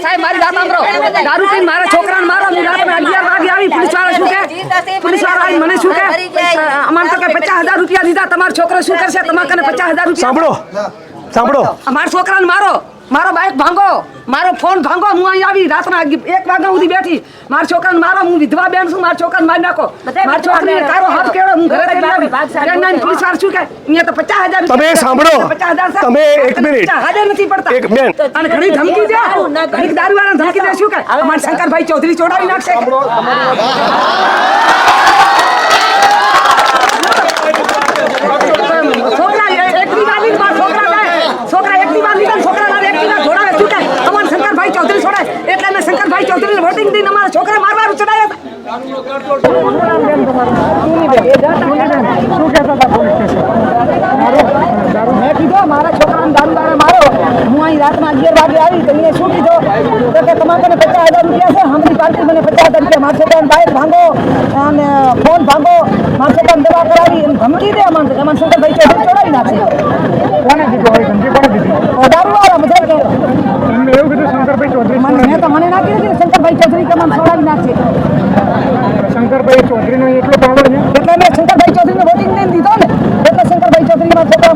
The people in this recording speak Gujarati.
સાહેબ મારી વાત સાંભળો. દારૂ પીને મારા છોકરાને મારો. હું રાતના 11 વાગે આવી. પોલીસવાળા શું કહે? પોલીસવાળા આવી મને શું કહે? અમારે તો કે 50,000 રૂપિયા દીધા. તમારો છોકરો શું કરશે? તમારે કને 50,000 રૂપિયા સાંભળો અમારા છોકરાને મારો બાઇક ભાંગો, મારો ફોન ભાંગો. હું અહીં આવી રાતના 1 વાગ્યા સુધી બેઠી. મારા છોકરાને મારો. હું વિધવા બેન છું. મારા છોકરાને મારી નાખો. મારા છોકરીને કારો હાથ કેળો. હું ઘરે આવી. પોલીસવાળા શું કહે? અહીંયા તો 50,000 તમે સાંભળો. 50,000 તમે એક મિનિટ. 50,000 નથી પડતા. એક બેન. અને ઘણી ધમકી દે. ઘણી દારૂવાળાને ધમકી દે. શું કહે? અમારા શંકરભાઈ ચૌધરી ચોડાવી નાખશે. છોકરા એકટીવા લીધ. મારા છોકરા એકટીવા લીધા. છોકરા એકટીવા ઘોડાવે. શું કહે? અમારા શંકરભાઈ ચૌધરી છોડાય એટલે અમે શંકરભાઈ ચૌધરીને વોટિંગ દઈને અમારા છોકરા મારવાનું ચડાયા હતા. મેં કીધું મારા છોકરાને દારૂવાળા મારો. હું અહીં રાતના 11 વાગે આવી તો એને શું કીધું તો કે તમારે 50,000 રૂપિયા છે. હમણાં પાર્ટી મને 50,000 રૂપિયા. મારા છોકરાને બાઇક ભાંગો અને ફોન ભાંગો. મારા છોકરાને દવા કરાવી એમ ધમકી દે. અમારે શંકરભાઈ ચૌધરી ચોડાવી નાખશે. કોને દીધું હોય ધમકી કોને દીધી? દારૂવાળા બધા કે એમને એવું કીધું શંકરભાઈ ચૌધરી મેં તો મને ના કીધું શંકરભાઈ ચૌધરી કે મને ચોડાવી નાખશે. શંકરભાઈ ચૌધરીનો એટલો પાવર છે એટલે મેં શંકરભાઈ ચૌધરીને વોટિંગ દઈને દીધો ને એટલે શંકરભાઈ ચૌધરી મારા છોકરા